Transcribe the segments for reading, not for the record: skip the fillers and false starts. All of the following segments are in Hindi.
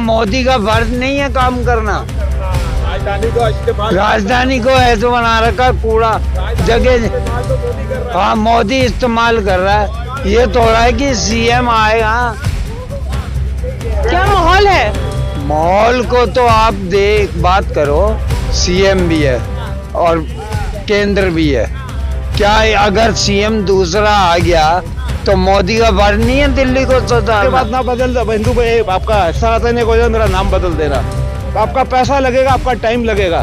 मोदी का फर्ज नहीं है काम करना? राजधानी को ऐसे बना रखा कूड़ा जगह। हाँ, मोदी इस्तेमाल कर रहा है। ये थोड़ा है कि सीएम आएगा। क्या माहौल है? माहौल को तो आप बात करो, सीएम भी है और केंद्र भी है। क्या अगर सीएम दूसरा आ गया तो मोदी का फर्ज नहीं है दिल्ली को सुधारना? बात ना बदल दो हिंदू को, आपका सनातन को मेरा नाम बदल देना, तो आपका पैसा लगेगा, आपका टाइम लगेगा।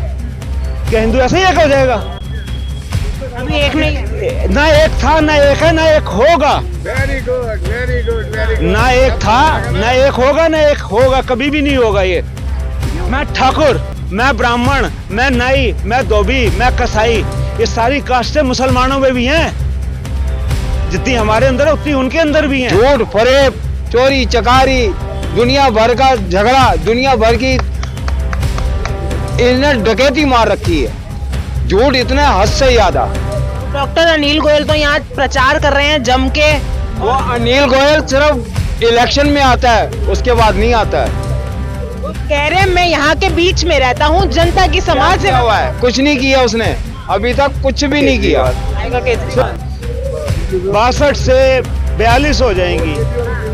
क्या हिंदू ऐसे ही एक हो जाएगा? अभी एक नहीं, ना एक था, ना एक है, ना एक होगा। Very good, very good, very good. ना एक था, ना एक होगा, ना एक होगा, कभी भी नहीं होगा ये। मैं ठाकुर, मैं ब्राह्मण, मैं नाई, मैं धोबी, मैं कसाई, ये सारी कास्टें मुसलमानों में भी हैं। जितनी हमारे अंदर है उतनी उनके अंदर भी हैं। झूठ, फरेब, चोरी चकारी, दुनिया भर का झगड़ा, दुनिया भर की इन्हें डकैती मार रखी है। झूठ इतने हद से ज्यादा। डॉक्टर अनिल गोयल तो यहाँ प्रचार कर रहे हैं जम के। वो अनिल गोयल सिर्फ इलेक्शन में आता है, उसके बाद नहीं आता है। कह रहे हैं मैं यहाँ के बीच में रहता हूँ, जनता की समाज क्या हुआ है? कुछ नहीं किया उसने, अभी तक कुछ भी नहीं किया। आएगा केजरीवाल। 62 से 42 हो जाएंगी,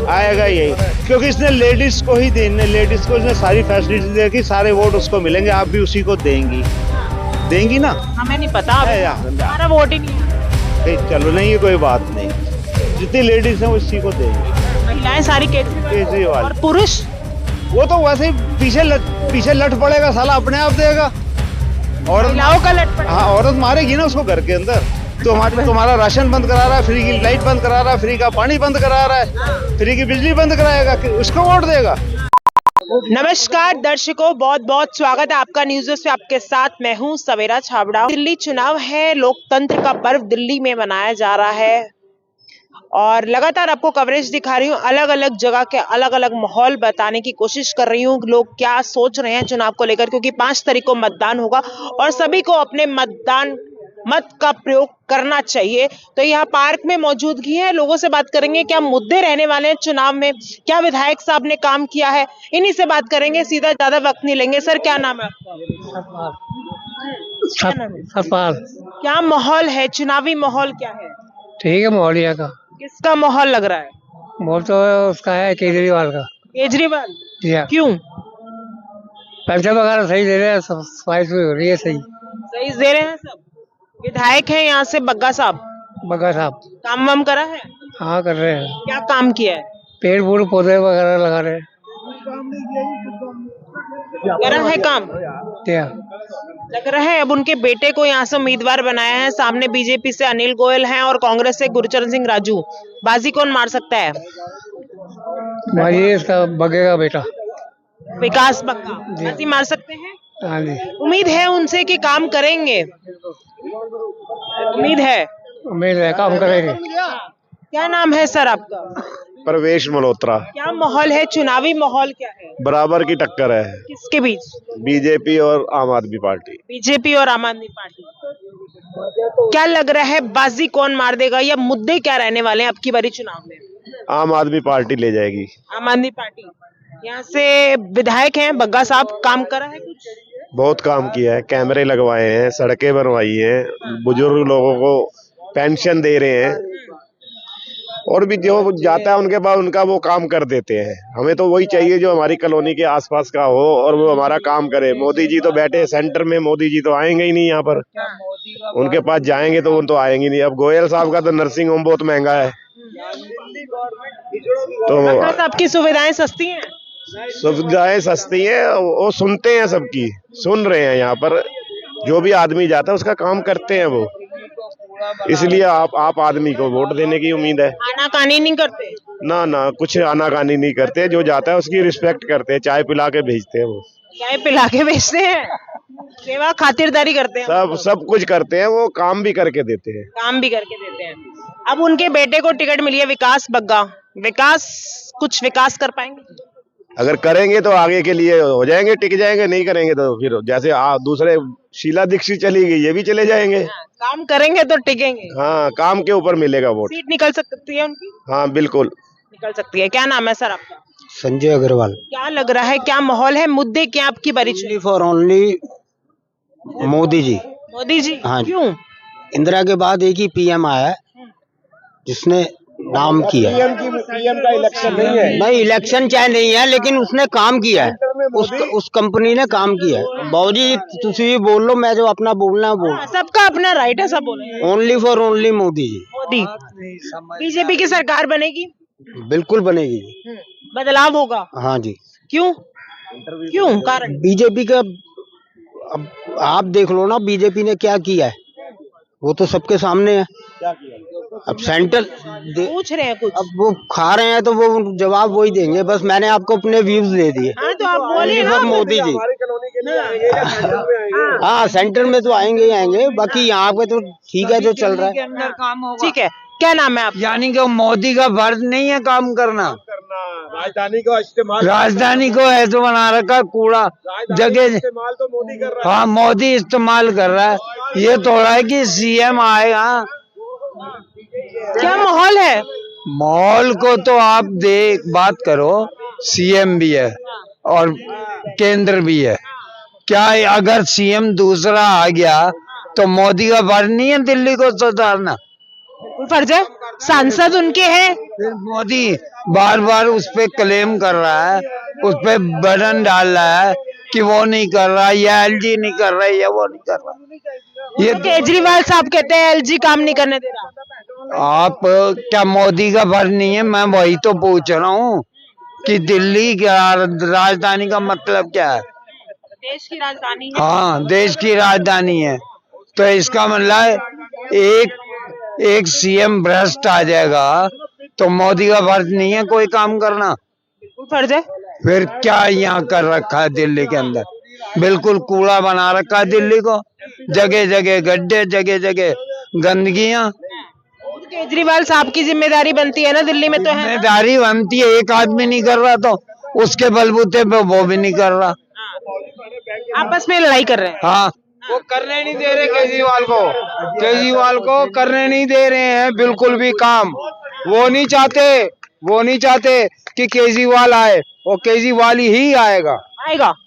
आएगा यही, क्योंकि इसने लेडीज को ही देने, लेडीज को इसने सारी फैसिलिटी देगी, सारे वोट उसको मिलेंगे। आप भी उसी को देंगी ना? हमें नहीं पता, है यार। हमारा वोट ही नहीं है। चलो नहीं, ये कोई बात नहीं, जितनी लेडीज हैं उसी को देंगी। महिलाएं सारी केजरीवाल और पुरुष वो तो वैसे ही पीछे लट पड़ेगा साला, अपने आप देगा। और महिलाओं का लटपट। हाँ, औरत मारेगी ना उसको घर के अंदर। तुम्हारा राशन बंद करा रहा है, फ्री की लाइट बंद करा रहा है, फ्री का पानी बंद करा रहा है, फ्री की बिजली बंद कराएगा, उसको वोट देगा। नमस्कार दर्शकों, बहुत बहुत स्वागत है आपका न्यूज़ पे। आपके साथ मैं हूं सवेरा छाबड़ा। दिल्ली चुनाव है, लोकतंत्र का पर्व दिल्ली में मनाया जा रहा है और लगातार आपको कवरेज दिखा रही हूँ। अलग अलग जगह के अलग अलग माहौल बताने की कोशिश कर रही हूँ, लोग क्या सोच रहे हैं चुनाव को लेकर, क्योंकि 5 तारीख को मतदान होगा और सभी को अपने मत का प्रयोग करना चाहिए। तो यहाँ पार्क में मौजूदगी है, लोगों से बात करेंगे क्या मुद्दे रहने वाले हैं चुनाव में, क्या विधायक साहब ने काम किया है, इन्हीं से बात करेंगे। सीधा, ज्यादा वक्त नहीं लेंगे। सर क्या नाम है आपका? सतपाल। क्या माहौल है, चुनावी माहौल क्या है? ठीक है, मोहलिया का किसका माहौल लग रहा है? बोल तो उसका है, केजरीवाल का। केजरीवाल? या क्यों? पैसे वगैरह सही दे रहे हैं, सब सफाई हो रही है, सही सही दे रहे हैं सब। विधायक हैं यहाँ से बग्गा साहब, बग्गा साहब। काम वाम करा है? हाँ, कर रहे हैं। क्या काम किया है? पेड़ पूड़ पौधे वगैरह लगा रहे हैं। करा है काम? क्या लग रहा है अब उनके बेटे को यहाँ से उम्मीदवार बनाया है। सामने बीजेपी से अनिल गोयल हैं और कांग्रेस से गुरचरण सिंह राजू। बाजी कौन मार सकता है? मारिए इसका, बग्गे का बेटा विकास बग्गा बाजी मार सकते हैं। हाँ जी, उम्मीद है उनसे कि काम करेंगे, उम्मीद है काम करेंगे। क्या नाम है सर आपका? प्रवेश मल्होत्रा। क्या माहौल है, चुनावी माहौल क्या है? बराबर की टक्कर है, किसके बीच? बीजेपी और आम आदमी पार्टी। बीजेपी और आम आदमी पार्टी। क्या लग रहा है, बाजी कौन मार देगा या मुद्दे क्या रहने वाले हैं अब की बारी चुनाव में? आम आदमी पार्टी ले जाएगी। आम आदमी पार्टी। यहाँ से विधायक हैं बग्गा साहब, काम करा है कुछ? बहुत काम किया है, कैमरे लगवाए हैं, सड़कें बनवाई हैं, बुजुर्ग लोगों को पेंशन दे रहे हैं, और भी जो जाता है उनके पास उनका वो काम कर देते हैं। हमें तो वही चाहिए जो हमारी कॉलोनी के आसपास का हो और वो हमारा काम करे। मोदी जी तो बैठे सेंटर में, मोदी जी तो आएंगे ही नहीं यहाँ पर। उनके पास जाएंगे तो वो तो आएंगे नहीं। अब गोयल साहब का तो नर्सिंग होम बहुत महंगा है, तो सबकी सुविधाएं सस्ती हैं। सुविधाएं सस्ती हैं, वो सुनते हैं, सबकी सुन रहे हैं। यहाँ पर जो भी आदमी जाता है उसका काम करते हैं वो, इसलिए आप आदमी को वोट देने की उम्मीद है। आनाकानी नहीं करते? ना, कुछ आनाकानी नहीं करते, जो जाता है उसकी रिस्पेक्ट करते हैं, चाय पिला के भेजते हैं। वो चाय पिला के भेजते हैं, सेवा खातिरदारी करते हैं, सब कुछ करते हैं, वो काम भी करके देते हैं। काम भी करके देते हैं। अब उनके बेटे को टिकट मिली है, विकास बग्गा। कुछ विकास कर पाएंगे? अगर करेंगे तो आगे के लिए हो जाएंगे, टिक जाएंगे, नहीं करेंगे तो फिर जैसे दूसरे शीला दीक्षित चली गई, ये भी चले जाएंगे। काम करेंगे तो टिकेंगे। हाँ, काम के ऊपर मिलेगा वोट। सीट निकल सकती है उनकी? हाँ बिल्कुल निकल सकती है। क्या नाम है सर आपका? संजय अग्रवाल। क्या लग रहा है, क्या माहौल है, मुद्दे क्या आपकी बारी only for only Modi ji. Modi ji? हाँ। क्यों? इंदिरा के बाद एक ही पीएम आया है जिसने नाम किया है। पीएम का इलेक्शन नहीं है। नहीं, इलेक्शन चाहे नहीं है लेकिन उसने काम किया है, उस कंपनी ने काम किया है। बाबूजी तुसी भी बोल लो, मैं जो अपना बोलना है बोल। सबका अपना राइट है, सब बोले। Only for only Modi ji. Modi. BJP की सरकार बनेगी? बिल्कुल बनेगी जी। बदलाव होगा? हाँ जी। क्यों? क्यों? कारण? बीजेपी का अब आप देख लो ना, बीजेपी ने क्या किया है वो तो सबके सामने है। अब सेंट्रल पूछ रहे हैं कुछ? अब वो खा रहे हैं तो वो जवाब वही देंगे। बस मैंने आपको अपने व्यूज दे दिए। हाँ, तो आप बोलिए ना। मोदी जी। हाँ, सेंटर में तो आएंगे ही आएंगे, बाकी यहाँ पे तो ठीक है जो चल रहा है। ठीक है, क्या नाम है आप? यानी कि मोदी का फर्ज नहीं है काम करना। राजधानी को ऐसे बना रखा कूड़ा जगह। इस्तेमाल तो मोदी कर रहा हाँ, मोदी इस्तेमाल कर रहा है। ये थोड़ा है कि सीएम आएगा। क्या माहौल है? माहौल को तो आप बात करो, सीएम भी है और केंद्र भी है। क्या अगर सीएम दूसरा आ गया तो मोदी का फर्ज नहीं है दिल्ली को सुधारना? फर्ज है, सांसद उनके हैं। फिर मोदी बार बार उस पे क्लेम कर रहा है, उस पे बटन डाल रहा है कि वो नहीं कर रहा, या एलजी नहीं कर रहा, या वो नहीं कर रहा। ये केजरीवाल साहब कहते हैं एलजी काम नहीं करने दे रहा। आप क्या मोदी का फर्ज नहीं है? मैं वही तो पूछ रहा हूँ कि दिल्ली क्या राजधानी का मतलब क्या है? देश की राजधानी है। हाँ, देश की राजधानी है। तो इसका मतलब एक सीएम भ्रष्ट आ जाएगा तो मोदी का फर्ज नहीं है कोई काम करना? फर्ज है। फिर क्या यहाँ कर रखा है दिल्ली के अंदर? बिल्कुल कूड़ा बना रखा है दिल्ली को, जगह जगह गड्ढे, जगह जगह गंदगियां। केजरीवाल साहब की जिम्मेदारी बनती है ना, दिल्ली में तो है। जिम्मेदारी बनती है, एक आदमी नहीं कर रहा तो उसके बलबूते पे वो भी नहीं कर रहा। आपस में लड़ाई कर रहे हैं। हाँ, वो करने नहीं दे रहे केजरीवाल को करने नहीं दे रहे हैं बिल्कुल भी काम। वो नहीं चाहते कि केजरीवाल आए, वो केजरीवाल ही आएगा,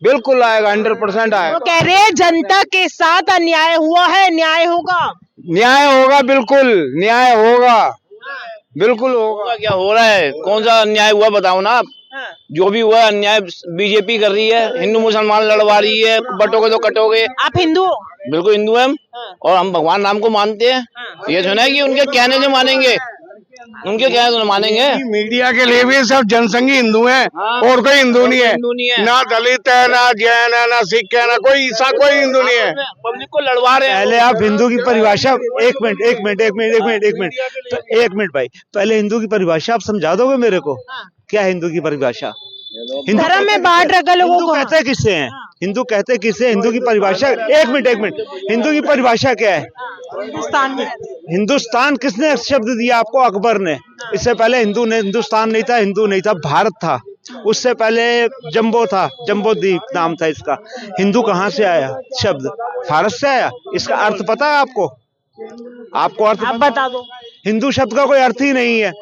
बिल्कुल आएगा, 100% आएगा। वो कह रहे हैं जनता के साथ अन्याय हुआ है, न्याय होगा। न्याय होगा, बिल्कुल न्याय होगा, बिल्कुल होगा। क्या हो रहा है, कौन सा अन्याय हुआ बताओ ना आप। जो भी हुआ अन्याय बीजेपी कर रही है, हिंदू मुसलमान लड़वा रही है, बटोगे तो कटोगे। आप हिंदू हो? बिल्कुल हिंदू हैं और हम भगवान राम को मानते हैं। ये सुना है कि उनके कहने से मानेंगे, उनके कहने से मानेंगे। मीडिया के लिए भी सब जनसंघी हिंदू हैं, और कोई हिंदू नहीं है। ना दलित है, ना जैन है, ना सिख है, ना कोई ईसा, कोई हिंदू नहीं है। पब्लिक को लड़वा रहे हैं। पहले आप हिंदू की परिभाषा एक मिनट भाई, पहले हिंदू की परिभाषा आप समझा दोगे मेरे को? क्या है हिंदू की परिभाषा? धर्म में बांट रखा लोगों को। कहते किससे हैं? हिंदू कहते किससे? हिंदू की परिभाषा एक मिनट हिंदू की परिभाषा क्या है? हिंदुस्तान में। हिंदुस्तान किसने शब्द दिया आपको? अकबर ने। इससे पहले हिंदुस्तान नहीं था, हिंदू नहीं था, भारत था। उससे पहले जम्बो था, जम्बो द्वीप नाम था इसका। हिंदू कहाँ से आया शब्द? भारत से आया। इसका अर्थ पता है आपको? अर्थ आप बता दो। हिंदू शब्द का कोई अर्थ ही नहीं है।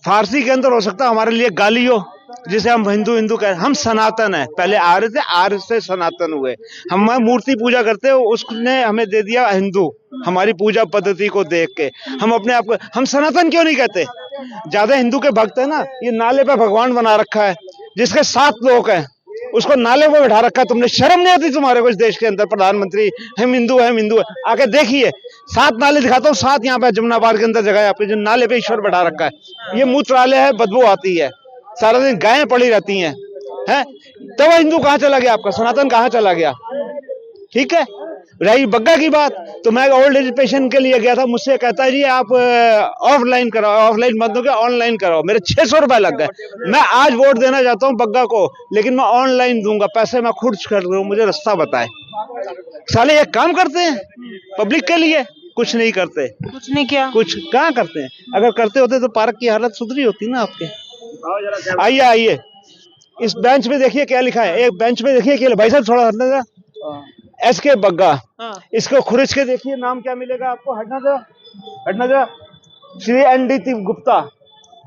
फारसी के अंदर हो सकता है हमारे लिए गाली हो, जिसे हम हिंदू कह, हम सनातन है। पहले आर्य थे, आर्य से सनातन हुए। हम मूर्ति पूजा करते हैं, उसने हमें दे दिया हिंदू, हमारी पूजा पद्धति को देख के। हम अपने आप को हम सनातन क्यों नहीं कहते? ज्यादा हिंदू के भक्त है ना, ये नाले पे भगवान बना रखा है जिसके 7 लोग हैं, उसको नाले पे बैठा रखा है। तुमने शर्म नहीं आती तुम्हारे को? इस देश के अंदर प्रधानमंत्री हम हिंदू है आके देखिए, 7 नाले दिखाता हूँ, 7 यहाँ पे जमुना पार के अंदर जगह है आपके, जो नाले पे ईश्वर बैठा रखा है। ये मूत्रालय है, बदबू आती है, सारा दिन गायें पड़ी रहती हैं, तो वो हिंदू कहाँ चला गया आपका? सनातन कहाँ चला गया? ठीक है। रही बग्गा की बात, तो मैं ओल्ड एज पेशेंट के लिए गया था, मुझसे कहता है जी आप ऑफलाइन कराओ, ऑफलाइन बंद हो गया, ऑनलाइन कराओ। मेरे 600 रुपए लग गए। मैं आज वोट देना चाहता हूँ बग्गा को, लेकिन मैं ऑनलाइन दूंगा, पैसे मैं खुद कर रहा हूँ, मुझे रास्ता बताए। साले एक काम करते हैं पब्लिक के लिए, कुछ नहीं करते। कुछ नहीं किया। कुछ कहाँ करते हैं? अगर करते होते तो पार्क की हालत सुधरी होती ना आपके। आइए इस बेंच पे देखिए क्या लिखा है। एक बेंच पे देखिए क्या, भाई साहब थोड़ा हटना था। SK बग्गा, इसको खुरिच के देखिए, नाम क्या मिलेगा आपको? हटना जा। श्री ND गुप्ता,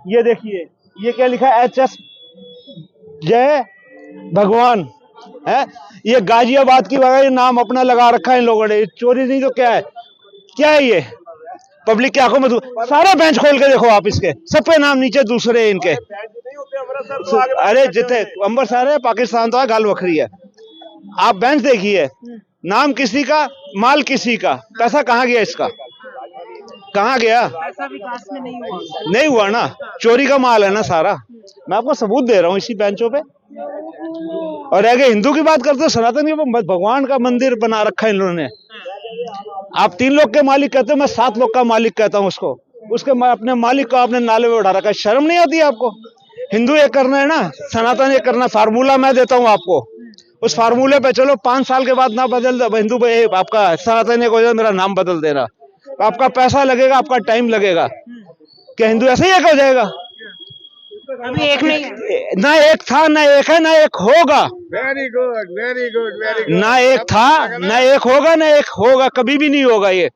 ये देखिए ये क्या लिखा है? HS जय भगवान है। ये गाजियाबाद की वजह नाम अपना लगा रखा है इन लोगों ने। चोरी नहीं तो क्या है, क्या है ये? पब्लिक की आंखों में सारे बेंच खोल के देखो आप, इसके सब पे नाम नीचे दूसरे हैं इनके। अरे जितने अमृतसर है, पाकिस्तान तो है, गाल बखरी है। आप बेंच देखिए, नाम किसी का, माल किसी का, पैसा कहाँ गया इसका, कहाँ गया? ऐसा विकास में नहीं हुआ ना, चोरी का माल है ना सारा। मैं आपको सबूत दे रहा हूँ इसी बेंचों पे। और अगर हिंदू की बात करते हो, सनातन की, भगवान का मंदिर बना रखा है इन लोगों ने। आप 3 लोग के मालिक कहते हो, मैं 7 लोग का मालिक कहता हूँ उसको। अपने मालिक को आपने नाले में उठा रखा है। शर्म नहीं आती आपको? हिंदू ये करना है ना, सनातन ये करना। फार्मूला मैं देता हूँ आपको, उस फार्मूले पे चलो। 5 साल के बाद ना बदल हिंदू पे आपका सनातन को मेरा नाम बदल देना। आपका पैसा लगेगा, आपका टाइम लगेगा। क्या हिंदू ऐसे ही एक हो जाएगा? अभी एक नहीं है। ना एक था, ना एक है, ना एक होगा। Very good, very good, very good. ना एक था, ना एक होगा, ना एक होगा, कभी भी नहीं होगा ये।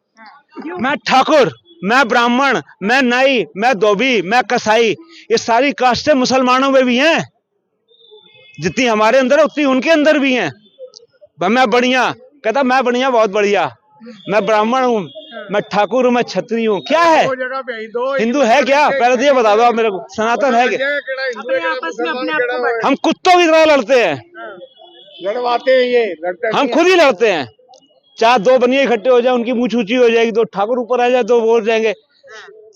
मैं ठाकुर, मैं ब्राह्मण, मैं नाई, मैं धोबी, मैं कसाई, ये सारी कास्टें मुसलमानों में भी हैं। जितनी हमारे अंदर है उतनी उनके अंदर भी हैं। मैं बढ़िया कहता, मैं बढ़िया, बहुत बढ़िया। मैं ब्राह्मण हूँ, मैं ठाकुर हूँ, मैं क्षत्रिय हूँ। क्या है? हिंदू है क्या? पहले तो ये बता दो आप मेरे को, सनातन है क्या? आपस में अपने आप को हम कुत्तों की तरह लड़ते हैं, लड़वाते हैं ये, लड़ते हम खुद ही लड़ते हैं। चाहे 2 बनिए इकट्ठे हो जाए, उनकी मूछ ऊंची हो जाएगी, 2 ठाकुर ऊपर आ जाए तो वो हो जाएंगे,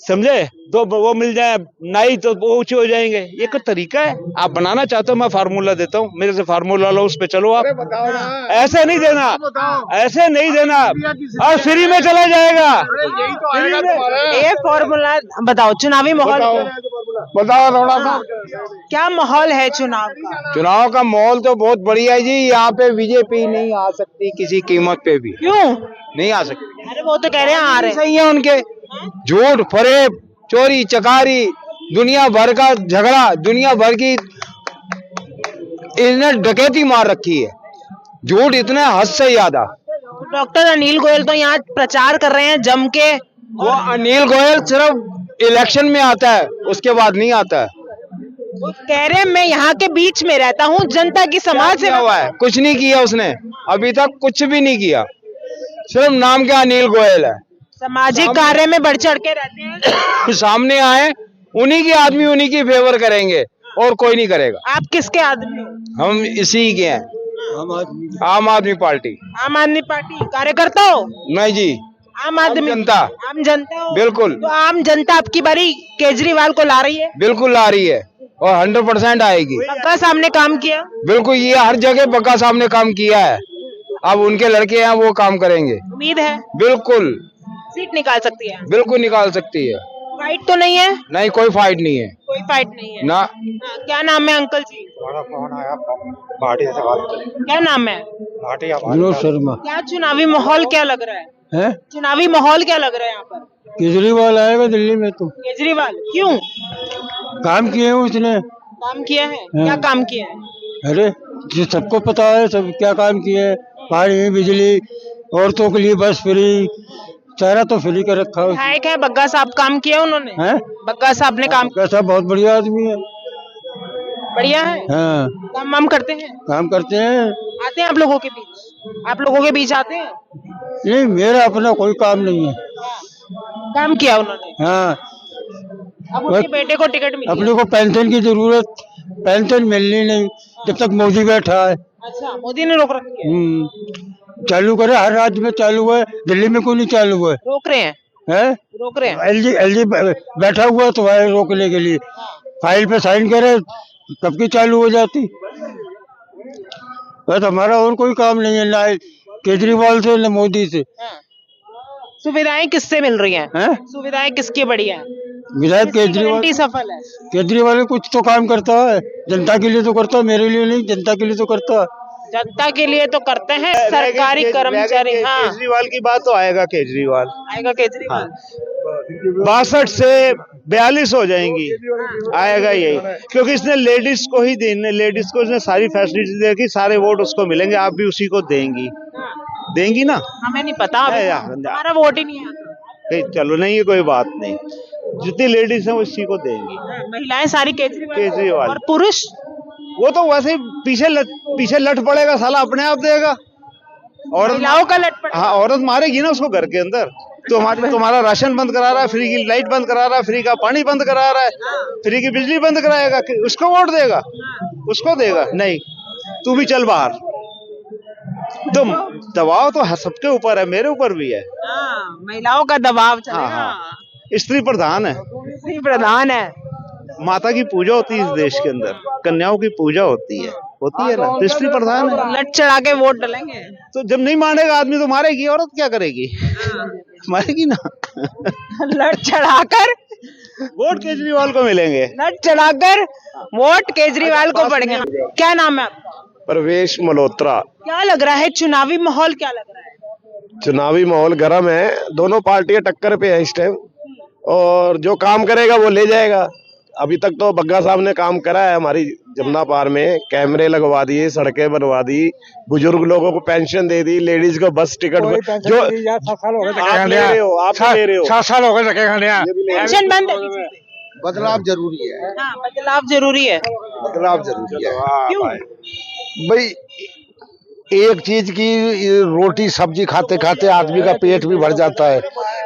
समझे? 2 वो मिल जाए नाई तो वो ऊंचे हो जाएंगे। ये कोई तरीका है? आप बनाना चाहते हो, मैं फार्मूला देता हूँ, मेरे से फार्मूला लो, उस पे चलो आप। बताओ ना, ऐसे नहीं देना, ऐसे नहीं देना, और फ्री में चला जाएगा। यही तो आएगा तुम्हारा। ये फॉर्मूला बताओ। चुनावी माहौल बताओ थोड़ा सा। क्या माहौल है चुनाव का? चुनाव का माहौल तो बहुत बढ़िया है जी। यहाँ पे बीजेपी नहीं आ सकती किसी कीमत पे भी, क्यों? नहीं आ सकती। अरे वो तो कह रहे हैं आ रहे हैं। सही है उनके। झूठ, फरेब, चोरी चकारी, दुनिया भर का झगड़ा, दुनिया भर की इन्हें डकैती मार रखी है। झूठ इतने हद से ज्यादा। डॉक्टर अनिल गोयल तो यहाँ प्रचार कर रहे हैं जम के। वो अनिल गोयल सिर्फ इलेक्शन में आता है, उसके बाद नहीं आता है। वो कह रहे हैं मैं यहाँ के बीच में रहता हूँ, जनता की समाज क्या सेवा। हुआ है? कुछ नहीं किया उसने, अभी तक कुछ भी नहीं किया। सिर्फ नाम का अनिल गोयल है। सामाजिक कार्य में बढ़ चढ़ के रहते हैं। सामने आए, उन्हीं की आदमी उन्हीं की फेवर करेंगे, और कोई नहीं करेगा। आप किसके आदमी हो? हम इसी के हैं, आम आदमी पार्टी। आम आदमी पार्टी कार्यकर्ता हो? नहीं जी, आम आदमी जनता। आम जनता हो? बिल्कुल। तो आम जनता आपकी बारी केजरीवाल को ला रही है? बिल्कुल आ रही है, और 100% आएगी। बग्गा साहब ने काम किया? बिल्कुल, ये हर जगह बग्गा साहब ने काम किया है। अब उनके लड़के हैं, वो काम करेंगे। उम्मीद है बिल्कुल, सीट निकाल सकती है? बिल्कुल निकाल सकती है। फाइट तो नहीं है? नहीं, कोई फाइट नहीं है कोई फाइट नहीं है ना। हाँ, क्या नाम है अंकल जी? क्या नाम है? विनोद शर्मा क्या चुनावी माहौल क्या लग रहा है? है। चुनावी माहौल क्या लग रहा है यहाँ पर? केजरीवाल आएगा दिल्ली में तो। केजरीवाल क्यों? काम किए हैं उसने। काम किया है? क्या काम किया है? अरे जो सबको पता है, सब क्या काम किए हैं। पानी, बिजली, औरतों के लिए बस फ्री, सारा तो फ्री कर रखा है। विधायक है बग्गा साहब, काम किया उन्होंने? हैं? बग्गा साहब ने काम कैसा बहुत बढ़िया आदमी है। बढ़िया है? हाँ, काम वाम करते हैं? काम करते हैं। आते हैं आप लोगों के बीच? आप लोगों के बीच आते हैं? नहीं, मेरा अपना कोई काम नहीं है। काम किया उन्होंने? हाँ, अब उनके बेटे को टिकट मिली अपने को पेंशन की जरूरत, पेंशन मिलनी नहीं जब तक मोदी बैठा है। अच्छा, मोदी ने रोक रखी है? चालू करे, हर राज्य में चालू है, दिल्ली में क्यों नहीं चालू है? रोक रहे हैं? हैं? रोक रहे हैं? एलजी बैठा हुआ तो है रोकने के लिए। फाइल पे साइन करे कब की चालू हो जाती। बस हमारा और कोई काम नहीं है, ना केजरीवाल से ना मोदी से। हाँ। सुविधाएं किससे मिल रही हैं? हैं? सुविधाएं किसकी बढ़िया है? विधायक किसकी केजरीवाल। गारंटी सफल है? केजरीवाल कुछ तो काम करता है, जनता के लिए तो करता है, मेरे लिए नहीं, जनता के लिए तो करता है। जनता के लिए तो करते हैं सरकारी कर्मचारी। हाँ, केजरीवाल की बात तो आएगा केजरीवाल। आएगा केजरीवाल। 62 से 42 हो जाएंगी, आएगा यही। क्योंकि इसने लेडीज को ही देने, लेडीज को इसने सारी फैसिलिटी देखी, सारे वोट उसको मिलेंगे। आप भी उसी को देंगी, देंगी ना? हमें नहीं पता, है यार। हमारा वोट ही नहीं आता। चलो नहीं, ये कोई बात नहीं, जितनी लेडीज है वो इसी को देंगी। महिलाएं सारी केजरीवाल केजरीवाल। और पुरुष वो तो वैसे ही पीछे लट पड़ेगा साला, अपने आप देगा। और महिलाओं का लटपट। हाँ, औरत मारेगी ना उसको घर के अंदर। तुम्हारा राशन बंद करा रहा है, फ्री की लाइट बंद करा रहा है, फ्री का पानी बंद करा रहा है, फ्री की बिजली बंद कराएगा, उसको वोट देगा? उसको देगा नहीं। तू भी चल बाहर। तुम दबाव तो सबके ऊपर है, मेरे ऊपर भी है। महिलाओं का दबाव चलेगा। हाँ। स्त्री प्रधान है, स्त्री प्रधान है। माता की पूजा होती है इस देश के अंदर, कन्याओं की पूजा होती है ना, तो स्त्री प्रधान है। लट चढ़ा के वोट डालेंगे। तो जब नहीं मानेगा आदमी तो मारेगी, औरत क्या करेगी? मारेगी ना। लट चढ़ाकर वोट केजरीवाल को मिलेंगे। लट चढ़ाकर वोट केजरीवाल को पड़ेंगे। क्या नाम है आपका? प्रवेश मल्होत्रा। क्या लग रहा है, चुनावी माहौल क्या लग रहा है? चुनावी माहौल गर्म है, दोनों पार्टियां टक्कर पे है इस टाइम, और जो काम करेगा वो ले जाएगा। अभी तक तो बग्गा साहब ने काम करा है हमारी जमुना पार में, कैमरे लगवा दिए, सड़कें बनवा दी, बुजुर्ग लोगों को पेंशन दे दी, लेडीज को बस टिकट जो आप ले रहे हो, आप ले रहे हो। 7 साल हो गए पेंशन बंद है। बदलाव जरूरी है, हाँ, बदलाव जरूरी है। बदलाव जरूरी है। क्यों? भाई एक चीज की रोटी सब्जी खाते खाते आदमी का पेट भी भर जाता है।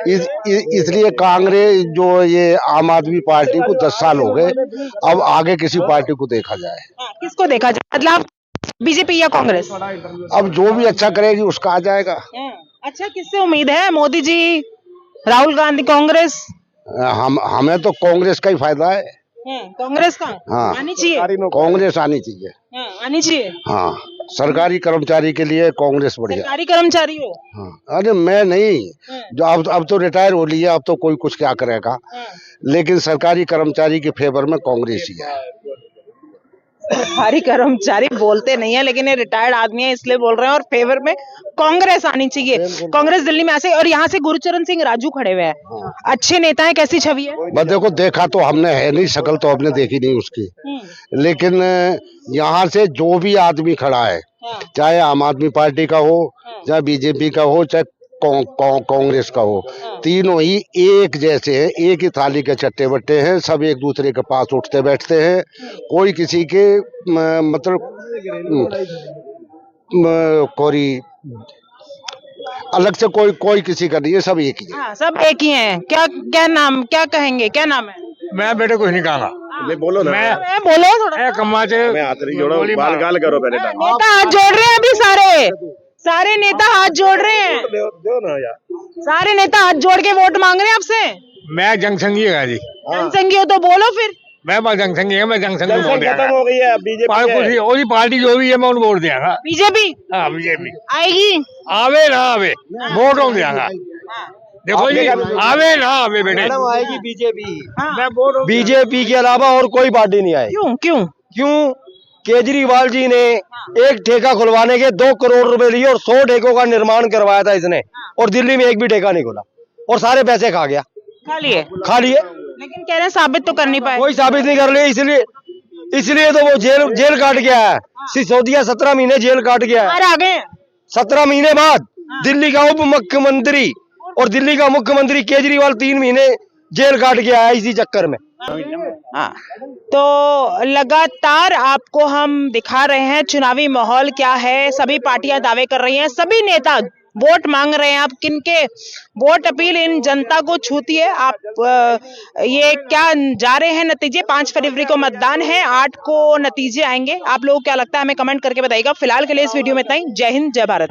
इसलिए कांग्रेस जो ये आम आदमी पार्टी को 10 साल हो गए, अब आगे किसी पार्टी को देखा जाए। हाँ, किसको देखा जाए? बदलाव बीजेपी या कांग्रेस? अब जो भी अच्छा करेगी उसका आ जाएगा। अच्छा, किससे उम्मीद है? मोदी जी, राहुल गांधी, कांग्रेस? हमें तो कांग्रेस का ही फायदा है। कांग्रेस का हाँ, आनी चाहिए। कांग्रेस आनी चाहिए। आनी चाहिए। हाँ, सरकारी कर्मचारी के लिए कांग्रेस बढ़िया। सरकारी कर्मचारी हो? हाँ, अरे मैं नहीं, जो अब तो रिटायर हो लिया, अब तो कोई कुछ क्या करेगा, लेकिन सरकारी कर्मचारी के फेवर में कांग्रेस ही है। सरकारी कर्मचारी बोलते नहीं है, लेकिन ये रिटायर्ड आदमी है इसलिए बोल रहे हैं, और फेवर में कांग्रेस आनी चाहिए। कांग्रेस दिल्ली में ऐसे, और यहाँ से गुरुचरण सिंह राजू खड़े हुए हैं, अच्छे नेता है, कैसी छवि है? बस देखो, देखा तो हमने है नहीं, शक्ल तो हमने देखी नहीं उसकी, लेकिन यहाँ से जो भी आदमी खड़ा है, चाहे आम आदमी पार्टी का हो, चाहे बीजेपी का हो, चाहे कांग्रेस का हो, तीनों ही एक जैसे हैं, एक ही थाली के चट्टे बट्टे हैं, सब एक दूसरे के पास उठते बैठते हैं, कोई किसी के मतलब कोई अलग से कोई किसी का नहीं है, सब एक ही है। हाँ, सब एक ही हैं। क्या नाम, क्या कहेंगे, क्या नाम है? मैं बेटे कुछ नहीं कहूँगा। बोलो ना, मैं बोलो थोड़ा। कम्मा से मैं हाथ नहीं जोड़ो, बाल गाल करो पहले। नेता हाथ जोड़ रहे हैं अभी, सारे नेता हाथ जोड़ रहे हैं, दो ना यार। सारे नेता हाथ जोड़ के वोट मांग रहे हैं आपसे। मैं जनसंघी है जी, जनसंघी हो तो बोलो फिर। मैं जनसंघी है, मैं जनसंघी वोट खत्म हो गई है, बीजेपी पार्टी जो भी है मैं उन्हें वोट देगा। बीजेपी? हाँ, बीजेपी आएगी, आवे ना आवे वोट हो देगा। देखो जी, आवे ना आवे बेटे, आएगी बीजेपी। मैं वोट बीजेपी के अलावा और कोई पार्टी नहीं आएगी। क्यों? केजरीवाल जी ने एक ठेका खुलवाने के 2 करोड़ रुपए लिए और 100 ठेकों का निर्माण करवाया था इसने, और दिल्ली में एक भी ठेका नहीं खुला, और सारे पैसे खा गया। खा लिए? लेकिन कह रहे हैं साबित तो कर नहीं पाए। कोई साबित नहीं कर लिए, इसलिए तो वो जेल काट गया है। सिसोदिया 17 महीने जेल काट गया है। आ गए 17 महीने बाद दिल्ली का उप मुख्यमंत्री और दिल्ली का मुख्यमंत्री केजरीवाल 3 महीने जेल काट गया है इसी चक्कर में। हाँ, तो लगातार आपको हम दिखा रहे हैं चुनावी माहौल क्या है। सभी पार्टियां दावे कर रही हैं, सभी नेता वोट मांग रहे हैं। आप किनके वोट अपील इन जनता को छूती है? आप ये क्या जा रहे हैं नतीजे? 5 फरवरी को मतदान है, 8 को नतीजे आएंगे। आप लोगों को क्या लगता है हमें कमेंट करके बताइएगा। फिलहाल के लिए इस वीडियो में इतना ही। जय हिंद, जय भारत।